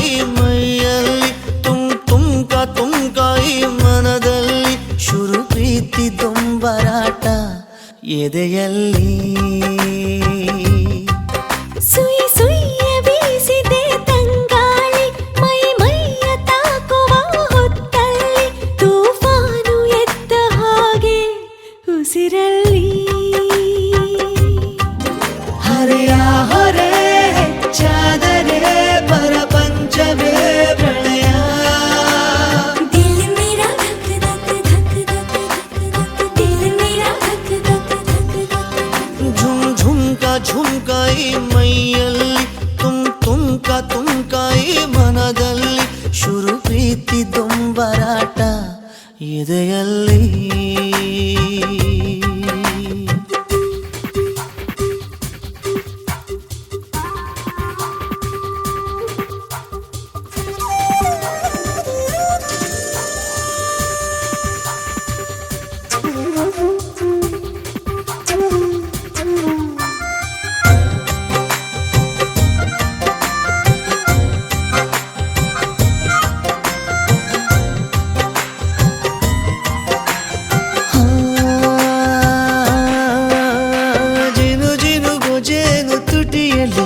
ಈ ಮೈಯಲ್ಲಿ ತುಂಕ ಈ ಮನದಲ್ಲಿ ಶುರು ಪ್ರೀತಿ ದೊಂಬರಾಟ ಎದೆಯಲ್ಲಿ ಸುಯಿ ಸುಯ್ಯ ಬೀಸಿದೆ ತಂಗಾಳಿ ಮೈಯ ತಾಕುವ ಹೊತ್ತಲ್ಲಿ ತೂಫಾನು ಎದ್ದ ಹಾಗೆ ಉಸಿರಲ್ಲಿ ಹರೆಯ ಹೊರೆ ಹೆಚ್ಚಾದರೆ ಪ್ರಪಂಚವೇ ಪ್ರಳಯ ದಿಲ್ ಮೇರಾ ಧಕ್ ಧಕ್ ಧಕ್ ಧಕ್ ಧಕ್ ದಿಲ್ ಮೇರಾ ಧಕ್ ಧಕ್ ಧಕ್ ಧಕ್ ಝುಮ್ಕ ಈ ಮೈಯಲ್ಲಿ ತುಂಕ ಈ ಮನದಲ್ಲಿ ಶುರು ಪ್ರೀತಿ ದೊಂಬರಾಟ ಎದೆಯಲ್ಲಿ ಜೇನು ತುಟಿಯಲ್ಲಿ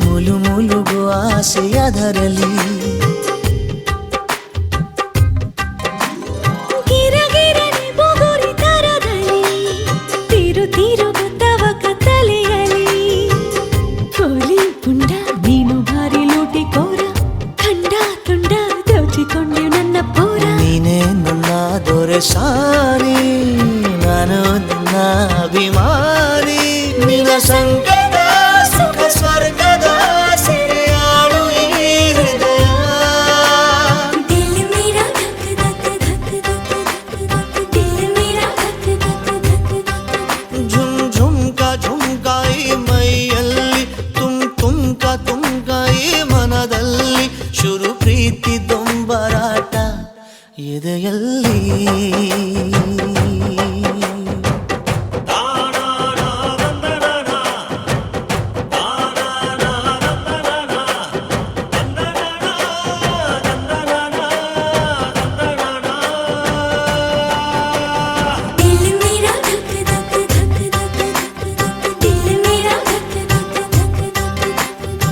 ಮುಲುಗು ಆಸೆಯದರಲ್ಲಿ ಗಿರಗಿರನೆ ಬೊಗುರಿ ತರದಲ್ಲಿ ತಿರು ತವಕ ತಲೆಯಲಿ ಕೋಲಿ ಪುಂಡ ನೀನು ಭಾರಿ ಲೂಟಿ ಕೋರ ಖಂಡ ತುಂಡ ದೋಚಿಕೊಂಡೆ ನನ್ನ ಪೂರ ನೀನೇ ನನ್ನ ದೊರೆ ಸಾರಿ ನಾನು ನಿನ್ನ ಅಭಿಮಾನಿ ನಿನ್ನ ಸಂಕಟ ಸುಖ ಸ್ವರ್ಗದ ಸೆರೆಯಾಳು ಈ ಹೃದಯ ದಿಲ್ ಮೇರಾ ಧಕ್ ಧಕ್ ಧಕ್ ಧಕ್ ಧಕ್ ದಿಲ್ ಮೇರಾ ಧಕ್ ಧಕ್ ಧಕ್ ಧಕ್ ಝುಮ್ಕ ಈ ಮೈಯಲ್ಲಿ ತುಂಕ ಈ ಮನದಲ್ಲಿ ಶುರು ಪ್ರೀತಿ ದೊಂಬರಾಟ ಎದೆಯಲ್ಲಿ दिल मेरा धक धक धक धक धक दिल मेरा धक धक धक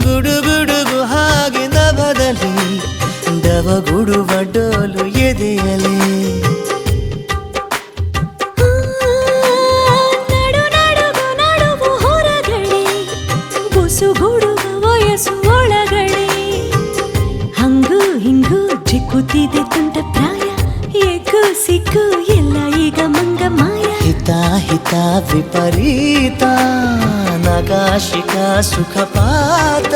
ಗುಡುಗು ಹಾಗೆ ನಭದಲ್ಲಿ ದವಗುಡುವ ಡೋಲು ಎದೆಯಲಿ ನಡುವು ಹೊರಗಡೆ ಬುಸುಗುಡುವ ವಯಸ್ಸು ಒಳಗಡೆ ಹಂಗು ಹಿಂಗು ಜಿಕ್ಕುತ್ತಿದೆ ತುಂಟ ಪ್ರಾಯ ಎಗ್ಗು ಸಿಕ್ಕು ಎಲ್ಲ ಈಗ ಮಂಗ ಮಾಯ ಹಿತ ವಿಪರೀತ ನಗಾಶಿಕ ಸುಖಪಾತ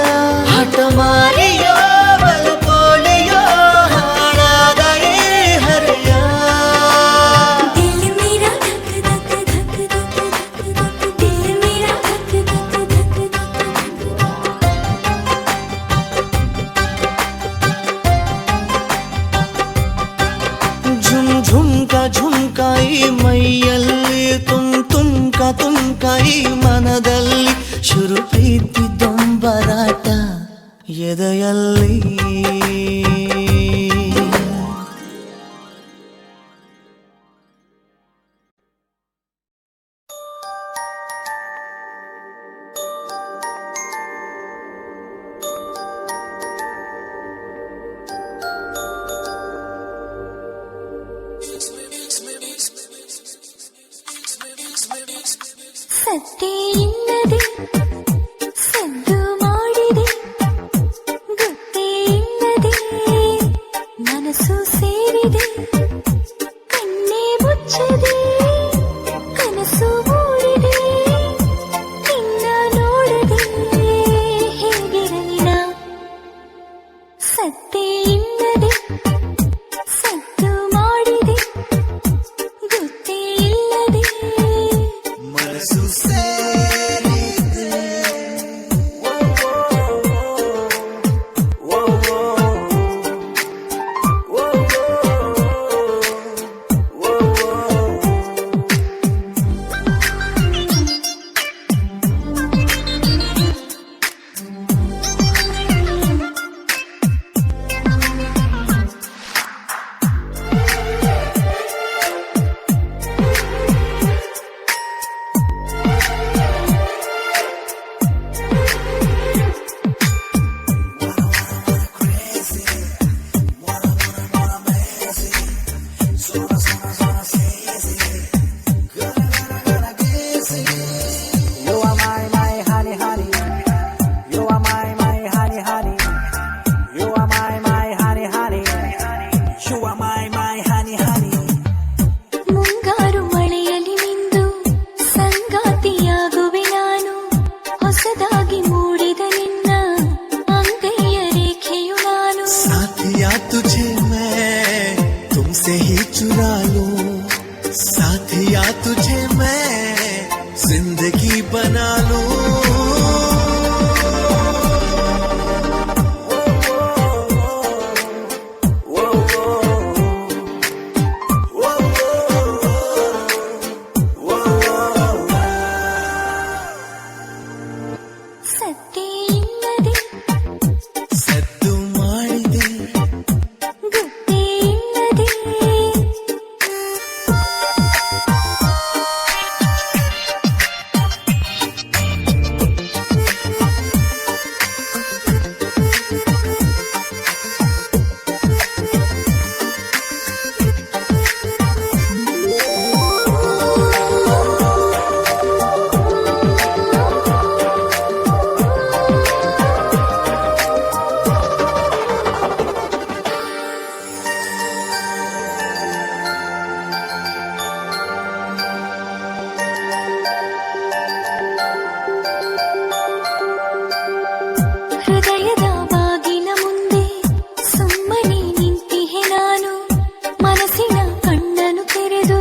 ಹಠಮಾರಿಯೋ ಬಲಪೋಲಿಯೋ ಹಾಳಾದ ಈ ಹರೆಯ दिल मेरा धक धक धक धक धक दिल मेरा धक धक धक ಝುಮ್ಕ ಈ ಮೈಯಲ್ಲಿ ತುಂಕ ಈ ಮನದಲ್ಲಿ ಶುರು ಪ್ರೀತಿ ದೊಂಬರಾಟ ಎದೆಯಲ್ಲಿ ಸದ್ದೇ ಇಲ್ಲದೆ ಸದ್ದು ಮಾಡಿದೆ ಗೊತ್ತೇ ಇಲ್ಲದೆ ಇಲ್ಲದೆ ಸದ್ದು ಮಾಡಿದೆ ಗೊತ್ತೇ ಇಲ್ಲದೆ ಹೃದಯದ ಬಾಗಿಲ ಮುಂದೆ ಸುಮ್ಮನೆ ನಿಂತಿಹೆ ನಾನು ಮನಸ್ಸಿನ ಕಣ್ಣನು ತೆರೆದು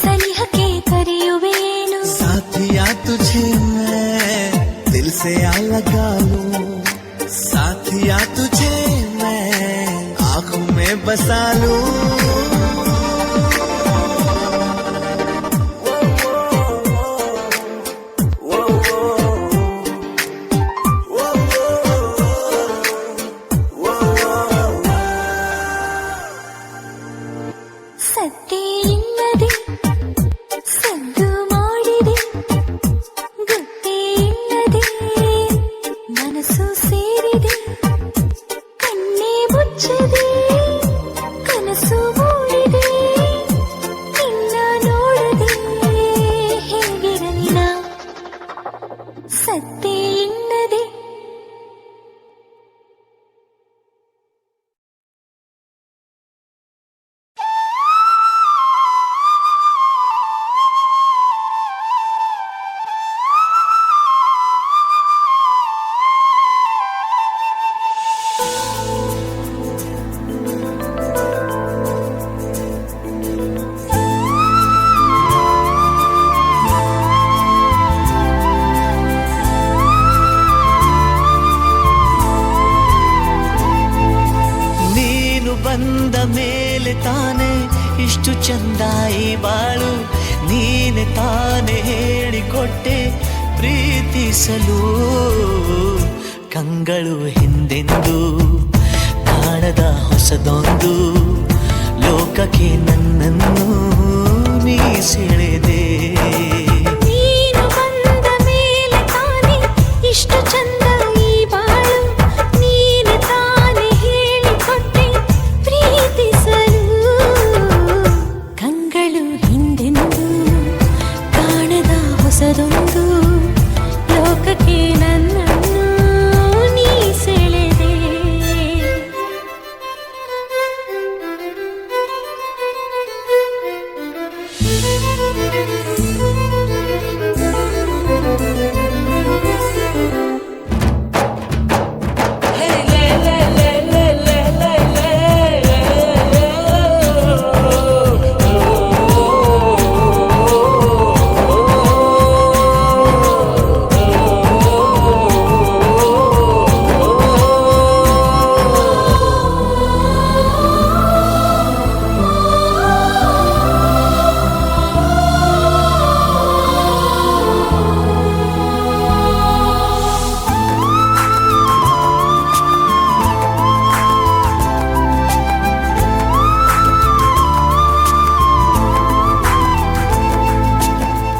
ಸನಿಹಕ್ಕೆ ಕರೆಯುವೇನು साथिया तुझे मैं दिल से आ लगा लूं साथिया तुझे मैं आंखों में बसा लूं ಸದ್ದೇ ಇಲ್ಲದೆ ಸದ್ದು ಮಾಡಿದೆ ಗೊತ್ತೇ ಇಲ್ಲದೆ ಮನಸ್ಸು ಸೇರಿದೆ ಕಣ್ಣೇ ಮುಚ್ಚದೆ ಕನಸು ಮೂಡಿದೆ ನಿನ್ನ ನೋಡದೆ ಹೇಗಿರಲಿ ನಾ ಸದ್ದೇ ಇಲ್ಲದೆ ನೀನು ಬಂದ ಮೇಲೆ ತಾನೆ ಇಷ್ಟು ಚಂದಾಯಿ ಬಾಳು ನೀನೆ ತಾನೆ ಹೇಳಿಕೊಟ್ಟೆ ಪ್ರೀತಿಸಲು ಕಂಗಳು ಹಿಂದೆಂದು ಕಾಣದ ಹೊಸದೊಂದು ಲೋಕಕ್ಕೆ ನನ್ನನ್ನು ನೀ ಸೆಳೆದೆ ನೀನು ಬಂದ ಮೇಲೆ ತಾನೆ ಇಷ್ಟು ಚಂದ ಈ ಬಾಳು ನೀನೆ ತಾನೆ ಹೇಳಿಕೊಟ್ಟೆ ಪ್ರೀತಿಸಲು ಕಂಗಳು ಹಿಂದೆಂದು ಕಾಣದ ಹೊಸದೊಂದು ಲೋಕಕ್ಕೆ ನನ್ನನ್ನು ನೀ ಸೆಳೆದೆ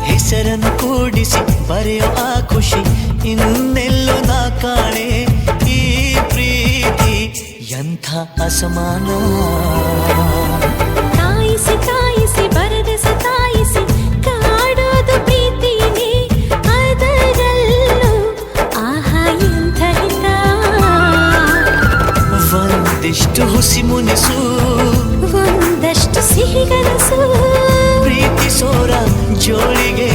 ಹೆಸರನ್ನು ಕೂಡಿಸಿ ಬರೆಯೋ ಆ ಖುಷಿ ಇನ್ನೆಲ್ಲೋ ನಾ ಕಾಣೆ ಈ ಪ್ರೀತಿ ಎಂಥ ಅಸಮಾನ ಕಾಯಿಸಿ ಕಾಯಿಸಿ ಬರದೆ ಸತಾಯಿಸಿ ಕಾಡೋದು ಪ್ರೀತಿನೇ ಅದರಲ್ಲೂ ಆಹಾ ಎಂಥ ಹಿತ ಒಂದಿಷ್ಟು ಹುಸಿ ಮುನಿಸು ಒಂದಷ್ಟು ಸಿಹಿಗನಸು ಪ್ರೀತಿಸೋರ ಜೋಳಿಗೆ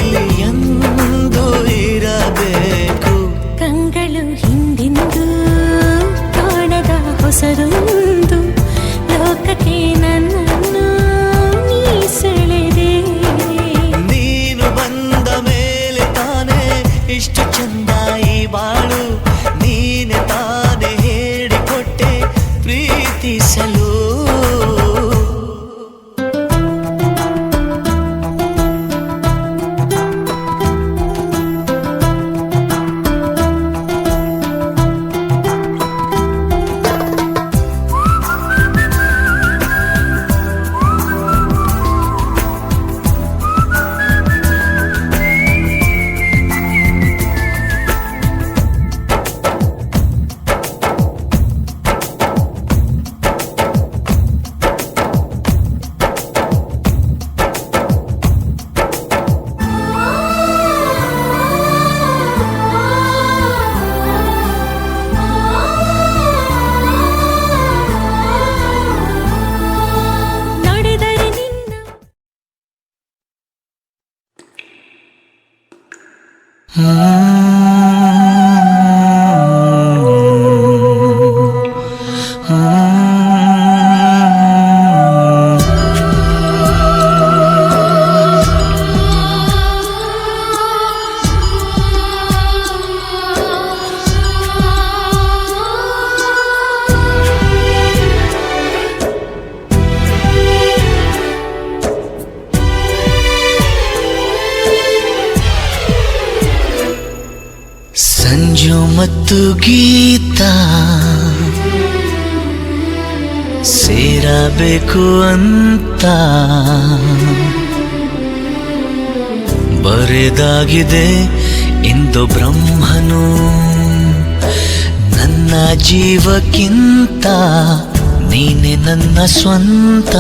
ಎಂದು ಇರಬೇಕು ಕಂಗಳು ಹಿಂದಿಂದು ಕಾಣದ ಹೊಸದೊಂದು ಲೋಕಕ್ಕೆ ನನ್ನನ್ನು ನೀ ಸೆಳೆದೆ ನೀನು ಬಂದ ಮೇಲೆ ತಾನೆ ಇಷ್ಟು ಚಂದಾಯಿ ಬಾಳು ನೀನೆ ತಾನೆ ಹೇಳಿಕೊಟ್ಟೆ ಪ್ರೀತಿಸಲು ಸಂಜು ಮತ್ತು ಗೀತಾ ಸೇರಬೇಕು ಅಂತ ಬರೆದಾಗಿದೆ ಇಂದು ಬ್ರಹ್ಮನು. ನನ್ನ ಜೀವಕ್ಕಿಂತ ನೀನೆ ನನ್ನ ಸ್ವಂತ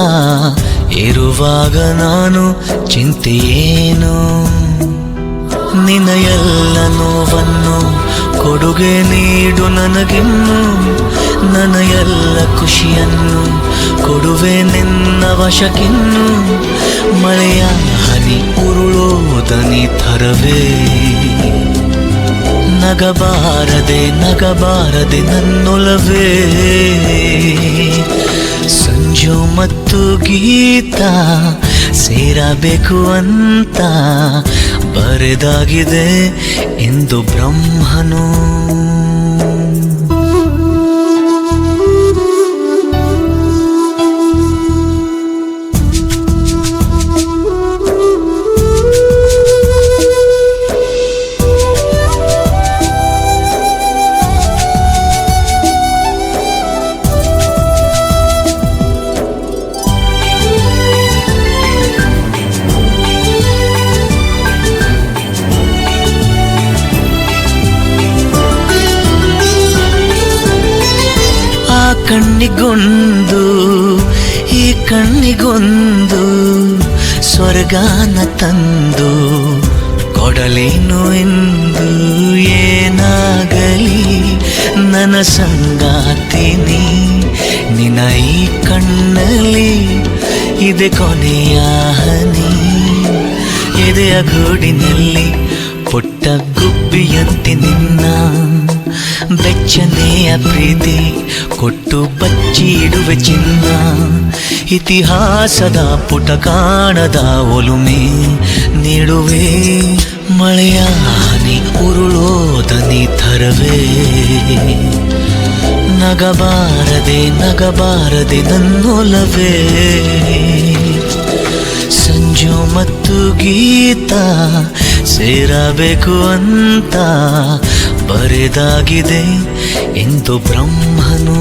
ಇರುವಾಗ ನಾನು ಚಿಂತೆಯೇನು. ನಿನ್ನ ಎಲ್ಲ ನೋವನ್ನು ಕೊಡುಗೆ ನೀಡು ನನಗಿನ್ನು. ನನ್ನ ಎಲ್ಲ ಖುಷಿಯನ್ನು ಕೊಡುವೆ ನಿನ್ನ ವಶಕ್ಕಿನ್ನು. ಮಳೆಯ ಹನಿ ಉರುಳೋದನಿ ಥರವೇ ನಗಬಾರದೆ ನಗಬಾರದೆ ನನ್ನೊಲವೇ. ಸಂಜು ಮತ್ತು ಗೀತಾ ಸೇರಬೇಕು ಅಂತ ಬರೆದಾಗಿದೆ ಇಂದು ಬ್ರಹ್ಮನು. ಕಣ್ಣಿಗೊಂದು ಈ ಕಣ್ಣಿಗೊಂದು ಸ್ವರ್ಗಾನ ತಂದು ಕೊಡಲೇನು ಎಂದು. ಏನಾಗಲಿ ನನ್ನ ಸಂಗಾತಿನಿ ನಿನ್ನ ಈ ಕಣ್ಣಲ್ಲಿ ಇದೆ ಕೊನೆಯ ಹನಿ. ಎದೆಯ ಗೂಡಿನಲ್ಲಿ ಪುಟ್ಟ ಗುಬ್ಬಿಯಂತೆ ನಿನ್ನ ಬೆಚ್ಚನೆಯ ಪ್ರೀತಿ ಕೊಟ್ಟು ಬಚ್ಚಿಡುವೆ ಚಿನ್ನ. ಇತಿಹಾಸದ ಪುಟ ಕಾಣದ ಒಲುಮೆ ನೀಡುವೆ. ಮಳೆಯ ಹನಿ ಉರುಳೋದನಿ ಥರವೇ ನಗಬಾರದೆ ನಗಬಾರದೆ ನನ್ನೊಲವೇ. ಸಂಜು ಮತ್ತು ಗೀತಾ ಸೇರಬೇಕು ಅಂತ ಬರೆದಾಗಿದೆ ಇಂದು ಬ್ರಹ್ಮನು.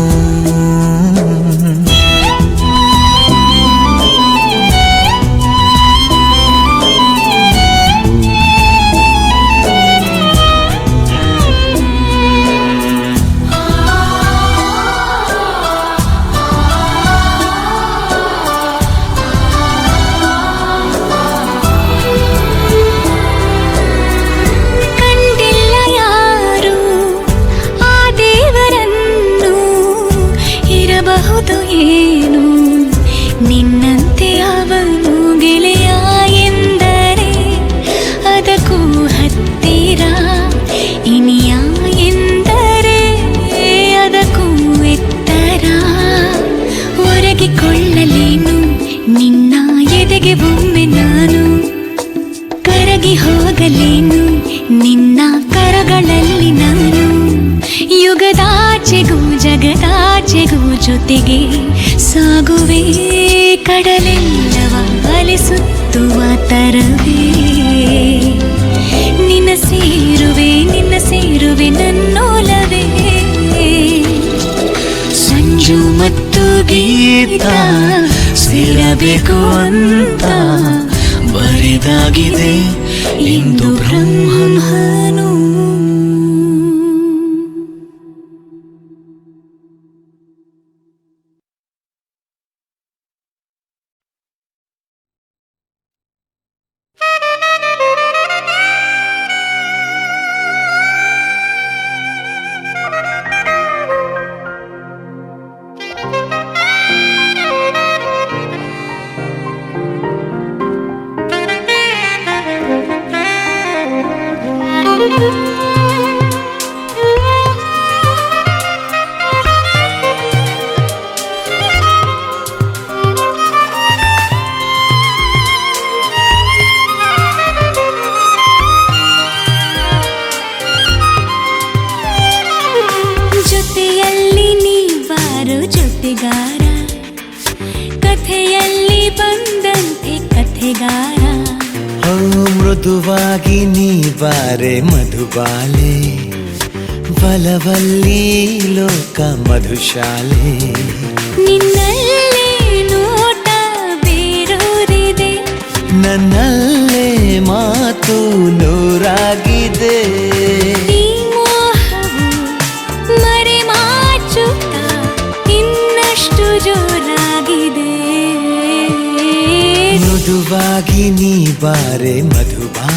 ಏನು ನಿನ್ನಂತೆ ಅವನು ಗೆಳೆಯ ಎಂದರೆ ಅದಕ್ಕೂ ಹತ್ತಿರ. ಇನಿಯ ಎಂದರೆ ಅದಕ್ಕೂ ಎತ್ತರ. ಒರಗಿಕೊಳ್ಳಲೇನು ನಿನ್ನ ಎದೆಗೆ ಒಮ್ಮೆ ನಾನು. ಕರಗಿ ಹೋಗಲೇನು ನಿನ್ನ ಕರಗಳಲ್ಲಿ ನಾನು. ಯುಗದಾಚೆಗೂ ಜಗದಾಚೆಗೂ ಜೊತೆಗೆ ಸಾಗುವೆ. ಕಡಲೆಲ್ಲವ ಅಲಿಸುತ್ತುವ ತರವೇ ನಿನ್ನ ಸೇರುವೆ ನನ್ನೊಲವೇ. ಸಂಜು ಮತ್ತು ಗೀತಾ ಸೇರಬೇಕು ಅಂತ ಬರೆದಾಗಿದೆ ಇಂದು ಬ್ರಹ್ಮನು. ಜೊತೆಗಾರ ಕಥೆಯಲ್ಲಿ ಬಂದಂತೆ ಕಥೆಗಾರ. ಮೃದುವಾಗಿ ನೀ ಬಾರೆ ಮಧುಬಾಲೆ ಬಲವಲ್ಲಿ ಲೋಕ ಮಧುಶಾಲೆ ನಿನ್ನಲ್ಲೇ ನೋಟ ಬೇರೂರಿದೆ ನನ್ನಲ್ಲೇ ಮಾತು ನೂರಾಗಿದೆ ಈ ಮೋಹವು ಮರೆಮಾಚುತ್ತ ಇನ್ನಷ್ಟು ಜೋರಾಗಿದೆ ಮೃದುವಾಗಿ ನೀ ಬಾರೆ ಮಧುಬಾ